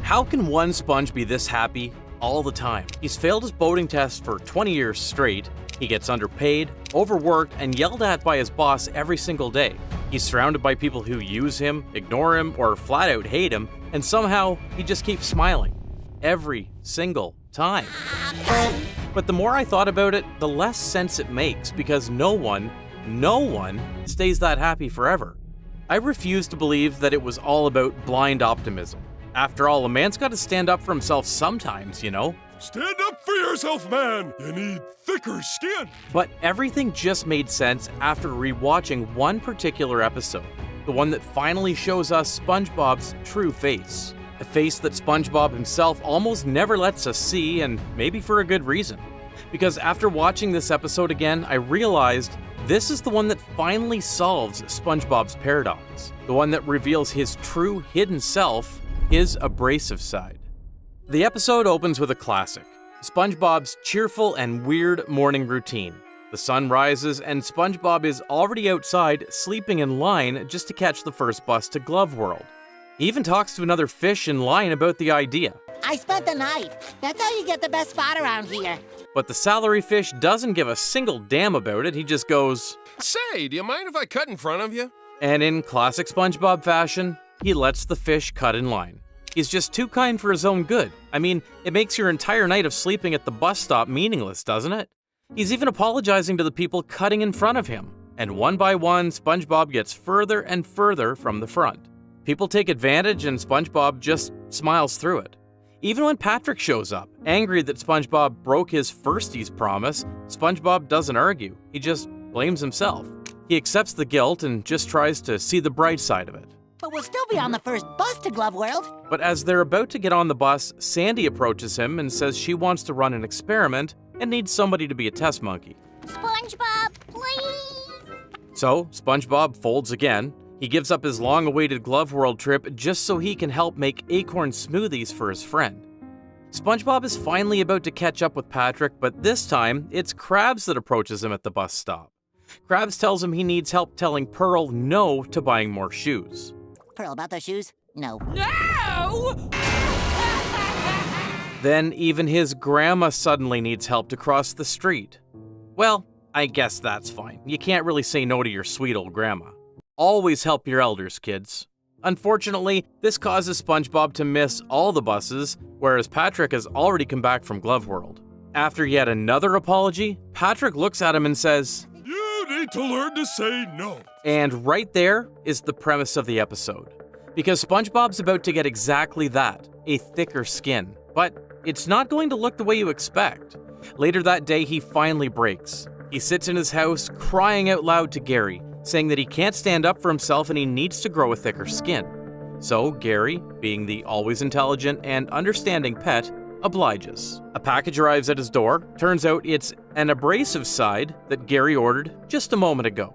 How can one sponge be this happy all the time? He's failed his boating test for 20 years straight, he gets underpaid, overworked, and yelled at by his boss every single day. He's surrounded by people who use him, ignore him, or flat out hate him, and somehow he just keeps smiling. Every single time. But the more I thought about it, the less sense it makes, because no one stays that happy forever. I refuse to believe that it was all about blind optimism. After all, a man's got to stand up for himself sometimes, you know? Stand up for yourself, man! You need thicker skin! But everything just made sense after rewatching one particular episode. The one that finally shows us SpongeBob's true face. A face that SpongeBob himself almost never lets us see, and maybe for a good reason. Because after watching this episode again, I realized this is the one that finally solves SpongeBob's paradox. The one that reveals his true hidden self, his abrasive side. The episode opens with a classic, SpongeBob's cheerful and weird morning routine. The sun rises and SpongeBob is already outside sleeping in line just to catch the first bus to Glove World. He even talks to another fish in line about the idea. I spent the night. That's how you get the best spot around here. But the salary fish doesn't give a single damn about it, he just goes, Say, do you mind if I cut in front of you? And in classic SpongeBob fashion, he lets the fish cut in line. He's just too kind for his own good. I mean, it makes your entire night of sleeping at the bus stop meaningless, doesn't it? He's even apologizing to the people cutting in front of him. And one by one, SpongeBob gets further and further from the front. People take advantage and SpongeBob just smiles through it. Even when Patrick shows up, angry that SpongeBob broke his firsties promise, SpongeBob doesn't argue. He just blames himself. He accepts the guilt and just tries to see the bright side of it. But we'll still be on the first bus to Glove World. But as they're about to get on the bus, Sandy approaches him and says she wants to run an experiment and needs somebody to be a test monkey. SpongeBob, please! So, SpongeBob folds again. He gives up his long-awaited Glove World trip just so he can help make acorn smoothies for his friend. SpongeBob is finally about to catch up with Patrick, but this time, it's Krabs that approaches him at the bus stop. Krabs tells him he needs help telling Pearl no to buying more shoes. Pearl, about those shoes? No. No! Then even his grandma suddenly needs help to cross the street. Well, I guess that's fine. You can't really say no to your sweet old grandma. Always help your elders, kids. Unfortunately, this causes SpongeBob to miss all the buses, whereas Patrick has already come back from Glove World. After yet another apology, Patrick looks at him and says, You need to learn to say no. And right there is the premise of the episode. Because SpongeBob's about to get exactly that, a thicker skin. But it's not going to look the way you expect. Later that day, he finally breaks. He sits in his house, crying out loud to Gary, saying that he can't stand up for himself and he needs to grow a thicker skin. So Gary, being the always intelligent and understanding pet, obliges. A package arrives at his door. Turns out it's an abrasive side that Gary ordered just a moment ago.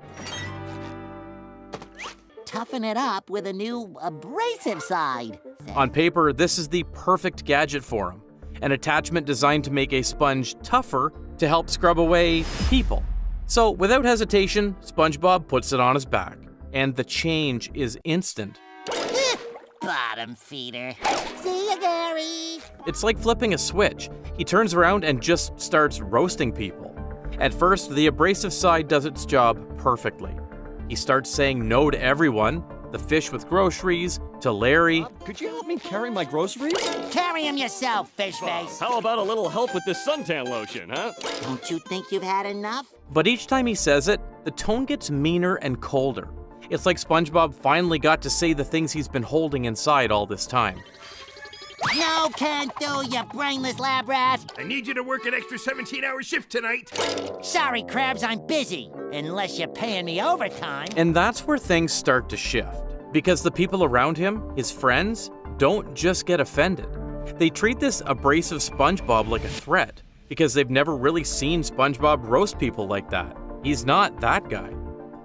Toughen it up with a new abrasive side. On paper, this is the perfect gadget for him. An attachment designed to make a sponge tougher to help scrub away people. So without hesitation, SpongeBob puts it on his back. And the change is instant. Bottom feeder. See ya, Gary. It's like flipping a switch. He turns around and just starts roasting people. At first, the abrasive side does its job perfectly. He starts saying no to everyone, the fish with groceries, to Larry. Could you help me carry my groceries? Carry him yourself, fish face. How about a little help with this suntan lotion, huh? Don't you think you've had enough? But each time he says it, the tone gets meaner and colder. It's like SpongeBob finally got to say the things he's been holding inside all this time. No, can't do, you brainless lab rat. I need you to work an extra 17-hour shift tonight. Sorry, Krabs, I'm busy. Unless you're paying me overtime. And that's where things start to shift. Because the people around him, his friends, don't just get offended. They treat this abrasive SpongeBob like a threat, because they've never really seen SpongeBob roast people like that. He's not that guy.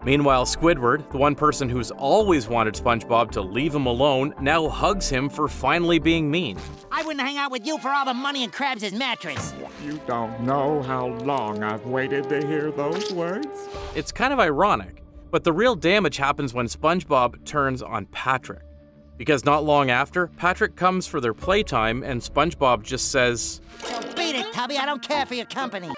Meanwhile, Squidward, the one person who's always wanted SpongeBob to leave him alone, now hugs him for finally being mean. I wouldn't hang out with you for all the money in Krabs' mattress. You don't know how long I've waited to hear those words. It's kind of ironic, but the real damage happens when SpongeBob turns on Patrick. because not long after, Patrick comes for their playtime and SpongeBob just says, So beat it, Tubby. I don't care for your company.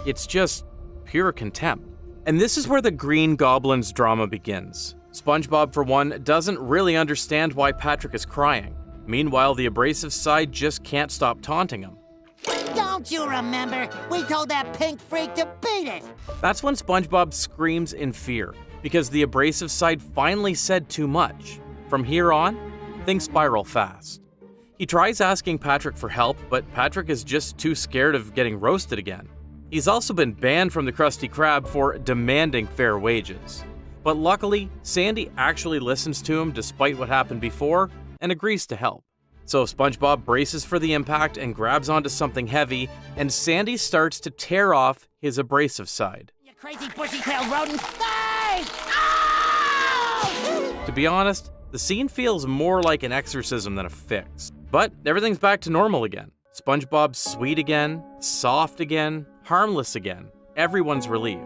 it's just pure contempt. And this is where the Green Goblin's drama begins. SpongeBob, for one, doesn't really understand why Patrick is crying. Meanwhile, the abrasive side just can't stop taunting him. Don't you remember? We told that pink freak to beat it. That's when SpongeBob screams in fear, because the abrasive side finally said too much. From here on, things spiral fast. He tries asking Patrick for help, but Patrick is just too scared of getting roasted again. He's also been banned from the Krusty Krab for demanding fair wages. But luckily, Sandy actually listens to him despite what happened before and agrees to help. So SpongeBob braces for the impact and grabs onto something heavy, and Sandy starts to tear off his abrasive side. You crazy bushy-tailed rodent. Hey! Ow! To be honest, the scene feels more like an exorcism than a fix. But everything's back to normal again. SpongeBob's sweet again, soft again, harmless again. Everyone's relieved.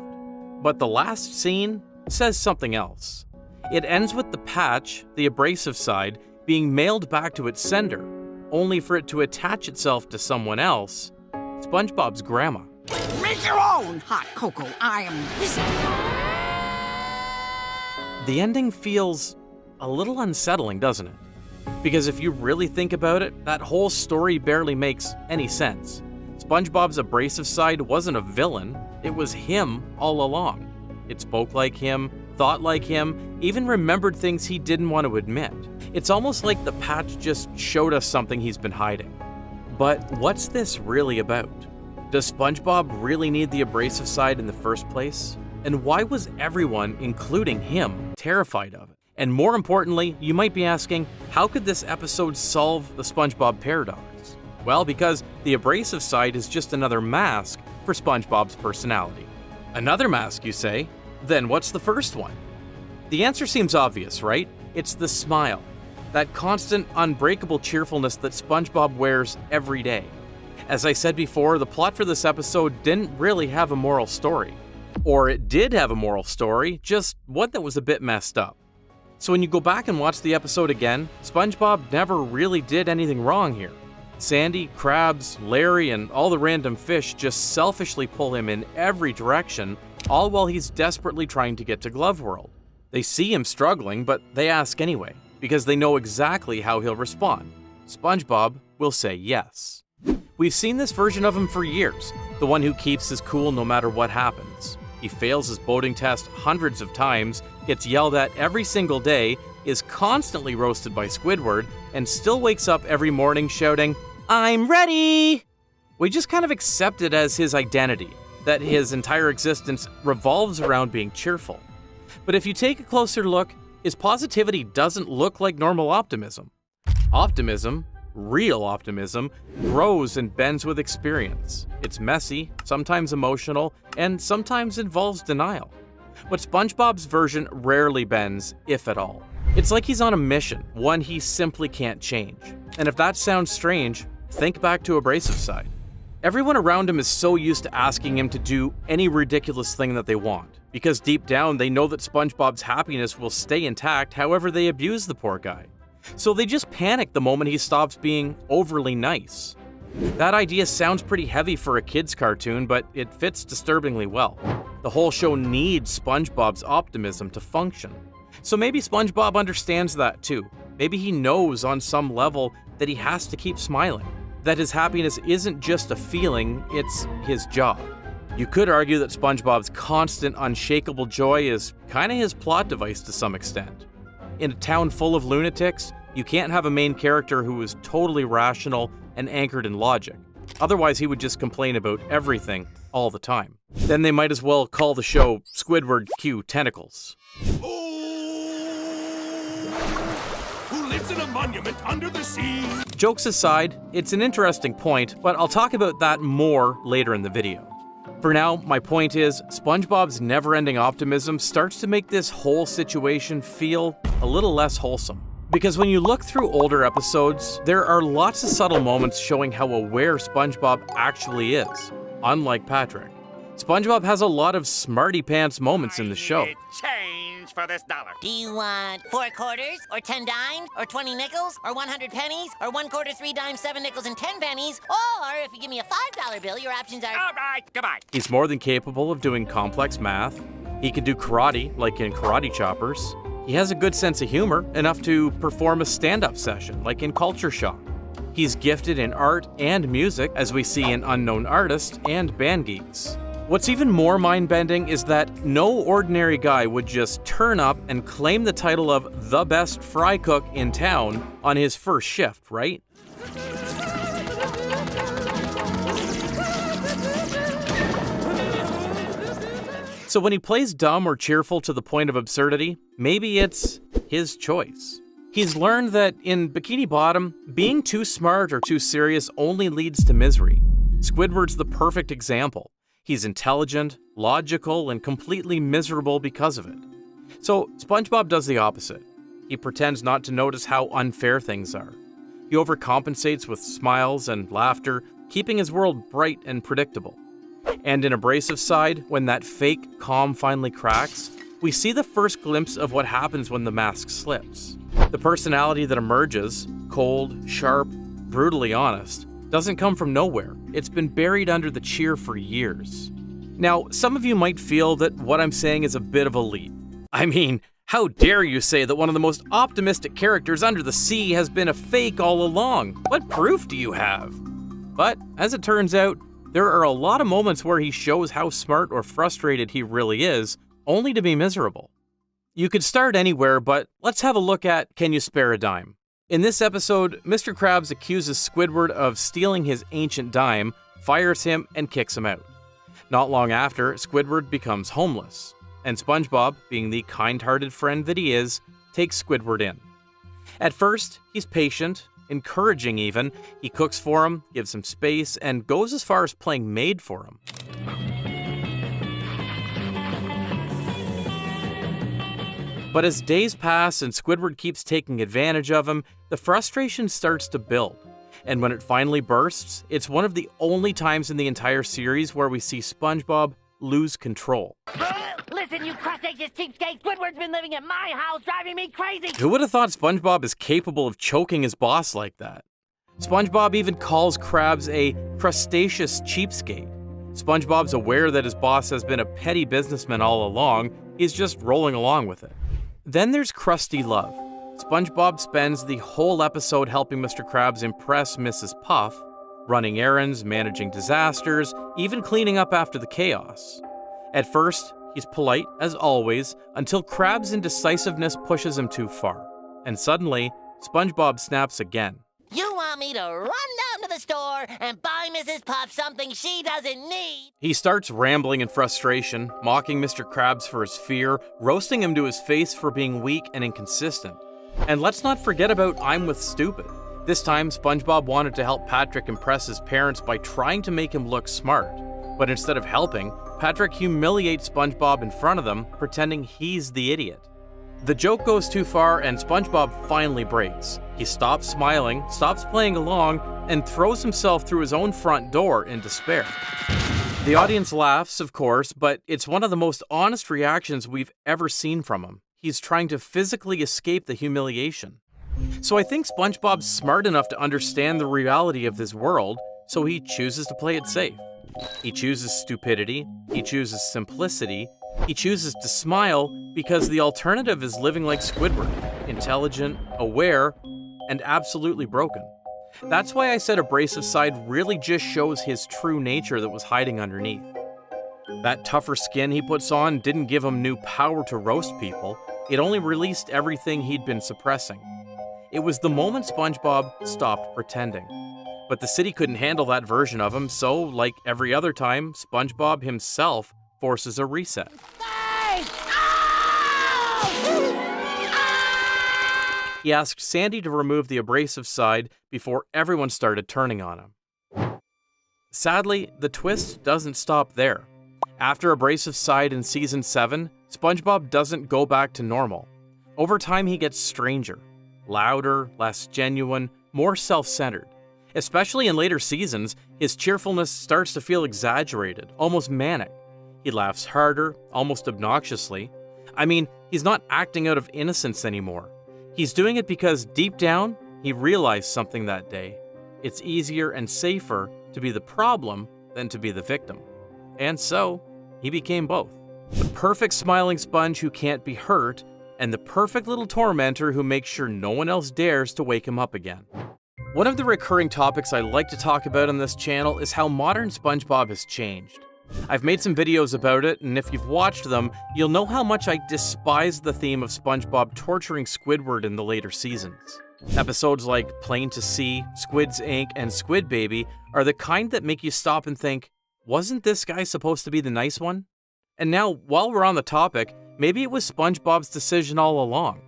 But the last scene says something else. It ends with the patch, the abrasive side, being mailed back to its sender, only for it to attach itself to someone else, SpongeBob's grandma. Make your own hot cocoa. I am busy. The ending feels a little unsettling, doesn't it? Because if you really think about it, that whole story barely makes any sense. SpongeBob's abrasive side wasn't a villain, it was him all along. It spoke like him, thought like him, even remembered things he didn't want to admit. It's almost like the patch just showed us something he's been hiding. But what's this really about? Does SpongeBob really need the abrasive side in the first place? And why was everyone, including him, terrified of it? And more importantly, you might be asking, how could this episode solve the SpongeBob paradox? Well, because the abrasive side is just another mask for SpongeBob's personality. Another mask, you say? Then what's the first one? The answer seems obvious, right? It's the smile. That constant, unbreakable cheerfulness that SpongeBob wears every day. As I said before, the plot for this episode didn't really have a moral story. Or it did have a moral story, just one that was a bit messed up. So when you go back and watch the episode again, SpongeBob never really did anything wrong here. Sandy, Krabs, Larry, and all the random fish just selfishly pull him in every direction, all while he's desperately trying to get to Glove World. They see him struggling, but they ask anyway, because they know exactly how he'll respond. SpongeBob will say yes. We've seen this version of him for years, the one who keeps his cool no matter what happens. He fails his boating test hundreds of times, gets yelled at every single day, is constantly roasted by Squidward, and still wakes up every morning shouting, "I'm ready!" We just kind of accept it as his identity, that his entire existence revolves around being cheerful. But if you take a closer look, his positivity doesn't look like normal optimism. Optimism, real optimism, grows and bends with experience. It's messy, sometimes emotional, and sometimes involves denial. But SpongeBob's version rarely bends, if at all. It's like he's on a mission, one he simply can't change. And if that sounds strange, think back to Abrasive Side. Everyone around him is so used to asking him to do any ridiculous thing that they want, because deep down they know that SpongeBob's happiness will stay intact however they abuse the poor guy. So they just panic the moment he stops being overly nice. That idea sounds pretty heavy for a kid's cartoon, but it fits disturbingly well. The whole show needs SpongeBob's optimism to function. So maybe SpongeBob understands that too. Maybe he knows on some level that he has to keep smiling, that his happiness isn't just a feeling, it's his job. You could argue that SpongeBob's constant, unshakable joy is kinda his plot device to some extent. In a town full of lunatics, you can't have a main character who is totally rational and anchored in logic. Otherwise, he would just complain about everything all the time. Then they might as well call the show Squidward Q Tentacles. Who lives in a monument under the sea? Jokes aside, it's an interesting point, but I'll talk about that more later in the video. For now, my point is, SpongeBob's never-ending optimism starts to make this whole situation feel a little less wholesome. Because when you look through older episodes, there are lots of subtle moments showing how aware SpongeBob actually is, unlike Patrick. SpongeBob has a lot of smarty-pants moments in the show. Change for this dollar. Do you want 4 quarters, or 10 dimes, or 20 nickels, or 100 pennies, or 1 quarter, 3 dimes, 7 nickels, and 10 pennies? Or if you give me a $5 bill, your options are... All right, goodbye. He's more than capable of doing complex math. He can do karate, like in Karate Choppers. He has a good sense of humor, enough to perform a stand-up session, like in Culture Shock. He's gifted in art and music, as we see in Unknown Artist and Band Geeks. What's even more mind-bending is that no ordinary guy would just turn up and claim the title of the best fry cook in town on his first shift, right? So when he plays dumb or cheerful to the point of absurdity, maybe it's his choice. He's learned that in Bikini Bottom, being too smart or too serious only leads to misery. Squidward's the perfect example. He's intelligent, logical, and completely miserable because of it. So SpongeBob does the opposite. He pretends not to notice how unfair things are. He overcompensates with smiles and laughter, keeping his world bright and predictable. And in Abrasive Side, when that fake calm finally cracks, we see the first glimpse of what happens when the mask slips. The personality that emerges, cold, sharp, brutally honest, doesn't come from nowhere. It's been buried under the cheer for years. Now, some of you might feel that what I'm saying is a bit of a leap. I mean, how dare you say that one of the most optimistic characters under the sea has been a fake all along? What proof do you have? But, as it turns out, there are a lot of moments where he shows how smart or frustrated he really is, only to be miserable. You could start anywhere, but let's have a look at Can You Spare a Dime? In this episode, Mr. Krabs accuses Squidward of stealing his ancient dime, fires him, and kicks him out. Not long after, Squidward becomes homeless, and SpongeBob, being the kind-hearted friend that he is, takes Squidward in. At first, he's patient, encouraging even. He cooks for him, gives him space, and goes as far as playing maid for him. But as days pass and Squidward keeps taking advantage of him, the frustration starts to build. And when it finally bursts, it's one of the only times in the entire series where we see SpongeBob lose control. Listen, you crustaceous cheapskate! Squidward's been living at my house, driving me crazy! Who would have thought SpongeBob is capable of choking his boss like that? SpongeBob even calls Krabs a crustaceous cheapskate. SpongeBob's aware that his boss has been a petty businessman all along, he's just rolling along with it. Then there's Krusty Love. SpongeBob spends the whole episode helping Mr. Krabs impress Mrs. Puff, running errands, managing disasters, even cleaning up after the chaos. At first, he's polite, as always, until Krabs' indecisiveness pushes him too far. And suddenly, SpongeBob snaps again. You want me to run down to the store and buy Mrs. Puff something she doesn't need? He starts rambling in frustration, mocking Mr. Krabs for his fear, roasting him to his face for being weak and inconsistent. And let's not forget about I'm with Stupid. This time, SpongeBob wanted to help Patrick impress his parents by trying to make him look smart. But instead of helping, Patrick humiliates SpongeBob in front of them, pretending he's the idiot. The joke goes too far and SpongeBob finally breaks. He stops smiling, stops playing along, and throws himself through his own front door in despair. The audience laughs, of course, but it's one of the most honest reactions we've ever seen from him. He's trying to physically escape the humiliation. So I think SpongeBob's smart enough to understand the reality of this world, so he chooses to play it safe. He chooses stupidity, he chooses simplicity, he chooses to smile because the alternative is living like Squidward, intelligent, aware, and absolutely broken. That's why I said Abrasive Side really just shows his true nature that was hiding underneath. That tougher skin he puts on didn't give him new power to roast people, it only released everything he'd been suppressing. It was the moment SpongeBob stopped pretending. But the city couldn't handle that version of him, so, like every other time, SpongeBob himself forces a reset. He asked Sandy to remove the abrasive side before everyone started turning on him. Sadly, the twist doesn't stop there. After abrasive side in Season 7, SpongeBob doesn't go back to normal. Over time, he gets stranger, louder, less genuine, more self-centered. Especially in later seasons, his cheerfulness starts to feel exaggerated, almost manic. He laughs harder, almost obnoxiously. I mean, he's not acting out of innocence anymore. He's doing it because deep down, he realized something that day. It's easier and safer to be the problem than to be the victim. And so, he became both. The perfect smiling sponge who can't be hurt, and the perfect little tormentor who makes sure no one else dares to wake him up again. One of the recurring topics I like to talk about on this channel is how modern SpongeBob has changed. I've made some videos about it, and if you've watched them, you'll know how much I despise the theme of SpongeBob torturing Squidward in the later seasons. Episodes like Plain to See, Squid's Inc., and Squid Baby are the kind that make you stop and think, wasn't this guy supposed to be the nice one? And now, while we're on the topic, maybe it was SpongeBob's decision all along.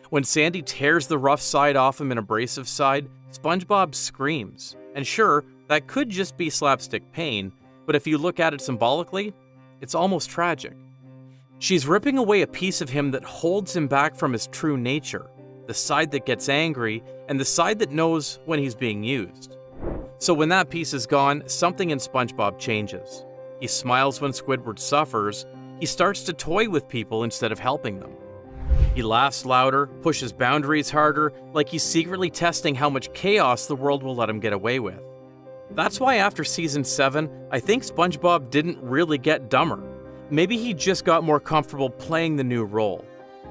When Sandy tears the rough side off him and abrasive side, SpongeBob screams. And sure, that could just be slapstick pain, but if you look at it symbolically, it's almost tragic. She's ripping away a piece of him that holds him back from his true nature, the side that gets angry, and the side that knows when he's being used. So when that piece is gone, something in SpongeBob changes. He smiles when Squidward suffers. He starts to toy with people instead of helping them. He laughs louder, pushes boundaries harder, like he's secretly testing how much chaos the world will let him get away with. That's why after season 7, I think SpongeBob didn't really get dumber. Maybe he just got more comfortable playing the new role.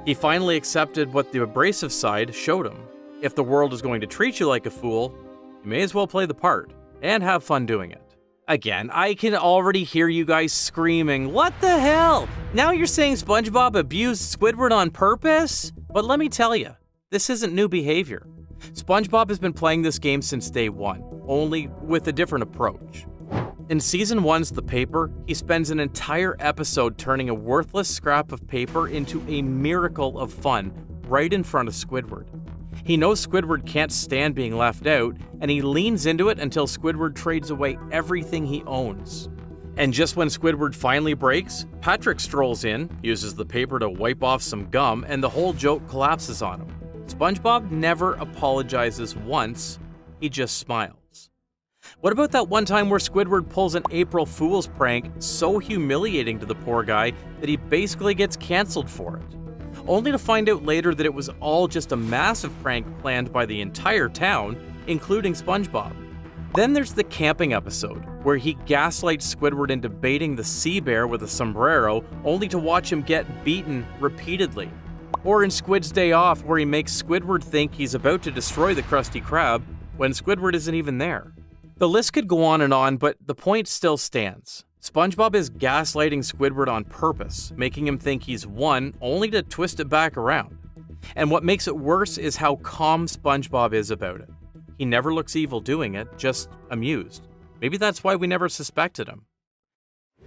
He finally accepted what the abrasive side showed him. If the world is going to treat you like a fool, you may as well play the part, and have fun doing it. Again, I can already hear you guys screaming, what the hell? Now you're saying SpongeBob abused Squidward on purpose? But let me tell you, this isn't new behavior. SpongeBob has been playing this game since day one, only with a different approach. In season 1's The Paper, he spends an entire episode turning a worthless scrap of paper into a miracle of fun right in front of Squidward. He knows Squidward can't stand being left out, and he leans into it until Squidward trades away everything he owns. And just when Squidward finally breaks, Patrick strolls in, uses the paper to wipe off some gum, and the whole joke collapses on him. SpongeBob never apologizes once, he just smiles. What about that one time where Squidward pulls an April Fool's prank so humiliating to the poor guy that he basically gets cancelled for it? Only to find out later that it was all just a massive prank planned by the entire town, including SpongeBob. Then there's the camping episode, where he gaslights Squidward into baiting the sea bear with a sombrero, only to watch him get beaten repeatedly. Or in Squid's Day Off, where he makes Squidward think he's about to destroy the Krusty Krab, when Squidward isn't even there. The list could go on, but the point still stands. SpongeBob is gaslighting Squidward on purpose, making him think he's won, only to twist it back around. And what makes it worse is how calm SpongeBob is about it. He never looks evil doing it, just amused. Maybe that's why we never suspected him.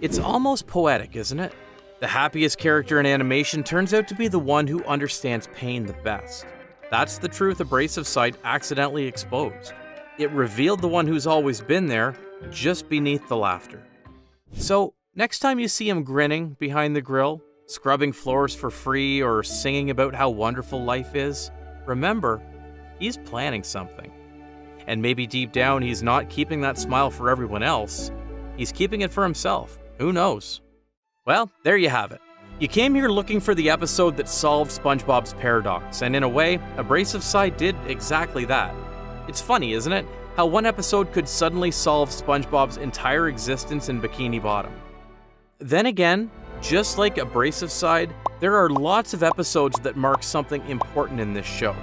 It's almost poetic, isn't it? The happiest character in animation turns out to be the one who understands pain the best. That's the truth Abrasive Side accidentally exposed. It revealed the one who's always been there, just beneath the laughter. So, next time you see him grinning behind the grill, scrubbing floors for free, or singing about how wonderful life is, remember, he's planning something. And maybe deep down he's not keeping that smile for everyone else, he's keeping it for himself. Who knows? Well, there you have it. You came here looking for the episode that solved SpongeBob's paradox, and in a way, Abrasive Side did exactly that. It's funny, isn't it? How one episode could suddenly solve SpongeBob's entire existence in Bikini Bottom. Then again, just like Abrasive Side, there are lots of episodes that mark something important in this show.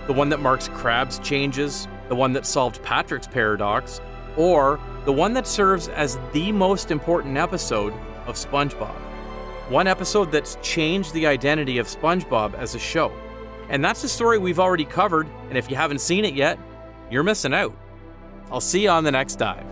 The one that marks Krabs' changes, the one that solved Patrick's paradox, or the one that serves as the most important episode of SpongeBob. One episode that's changed the identity of SpongeBob as a show. And that's a story we've already covered, and if you haven't seen it yet, you're missing out. I'll see you on the next dive.